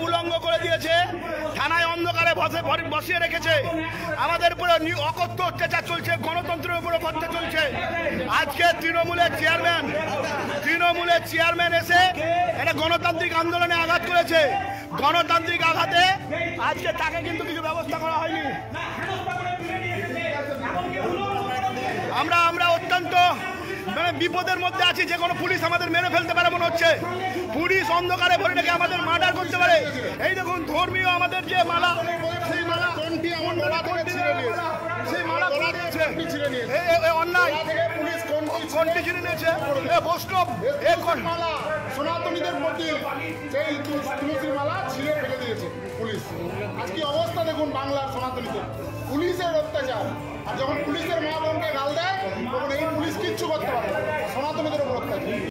উলঙ্গ করে দিয়েছে, থানায় অন্ধকারে বসিয়ে রেখেছে, আমাদের উপরে অকথ্য অত্যাচার চলছে, গণতন্ত্রের উপরে হত্যা চলছে। আজকে তৃণমূলের চেয়ারম্যান এসে একটা গণতান্ত্রিক আন্দোলনে আঘাত করেছে। গণতান্ত্রিক আঘাতে আজকে তাকে কিন্তু কিছু ব্যবস্থা করা হয়নি। আমরা অত্যন্ত বিপদের মধ্যে আছি, যে কোনো পুলিশ আমাদের মেরে ফেলতে পারে মনে হচ্ছে। পুলিশ অন্ধকারে ভরে রেখে আমাদের মার্ডার করতে পারে। এই দেখুন ধর্মীয় আমাদের যে মালা, সেই মালা অন্যায় কণ্ঠি ছিঁড়ে নিয়েছে। বৈষ্ণব সনাতনীদের প্রতি সেই তুলসীর মালা ছিঁড়ে ফেলে দিয়েছে পুলিশ। আজকে অবস্থা দেখুন বাংলার সনাতনীদের, পুলিশের অত্যাচার। আর যখন পুলিশের মা বোনকে গাল দেয়